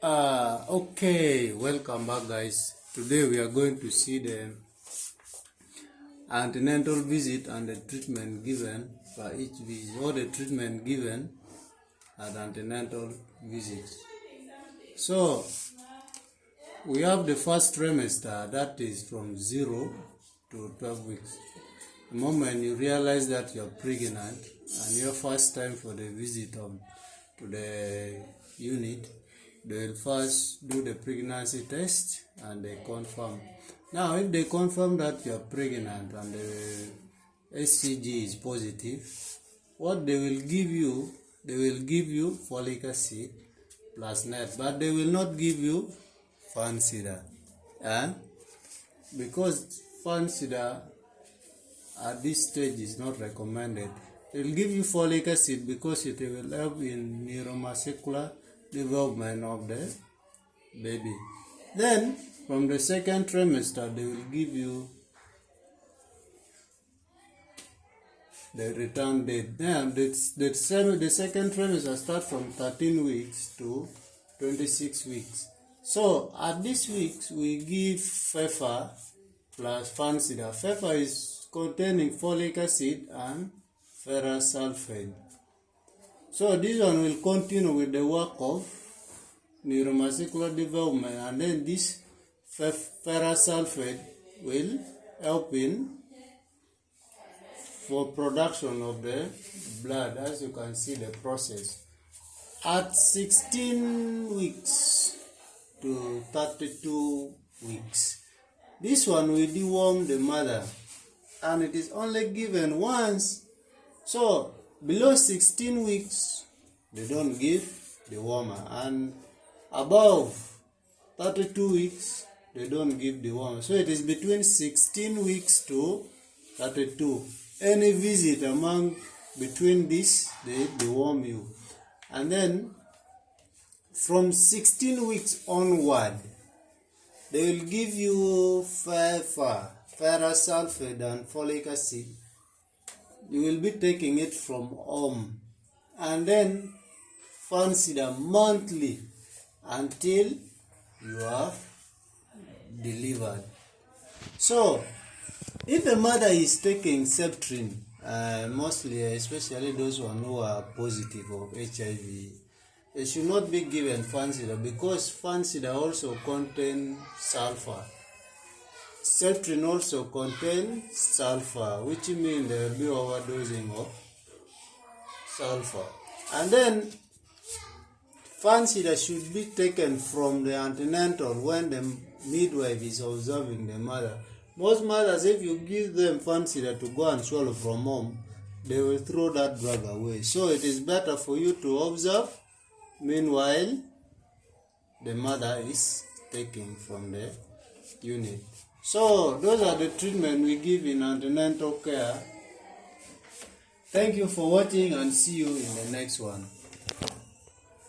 Okay, welcome back, guys. Today we are going to see the antenatal visit and the treatment given for each visit, or the treatment given at antenatal visits. So we have the first trimester, that is from 0 to 12 weeks. The moment you realize that you're pregnant and your first time for the visit to the unit, they will first do the pregnancy test and they confirm. Now, if they confirm that you are pregnant and the HCG is positive, what they will give you folic acid plus net, but they will not give you fansida. Because fansida at this stage is not recommended. They will give you folic acid because it will help in neuromuscular development of the baby. Then from the second trimester they will give you the return date. Then the second trimester starts from 13 weeks to 26 weeks. So at these weeks we give fefa plus fansida. Fefa is containing folic acid and ferrous sulfate. So this one will continue with the work of neuromuscular development, and then this ferrous sulfate will help in for production of the blood, as you can see the process. At 16 weeks to 32 weeks, this one will deworm the mother, and it is only given once. So below 16 weeks, they don't give the dewormer, and above 32 weeks, they don't give the dewormer. So it is between 16 weeks to 32. Any visit among between this, they deworm you. And then from 16 weeks onward, they will give you ferrous sulfate and folic acid. You will be taking it from home, and then fansida monthly until you have delivered. So if the mother is taking septrin, mostly especially those who are positive of HIV, they should not be given fansida, because fansida also contains sulfur. Septrin also contains sulfur, which means there will be overdosing of sulfur. And then fansida should be taken from the antenatal when the midwife is observing the mother. Most mothers, if you give them fansida to go and swallow from home, they will throw that drug away. So it is better for you to observe, meanwhile the mother is taking from the unit. So those are the treatment we give in antenatal care. Thank you for watching, and see you in the next one.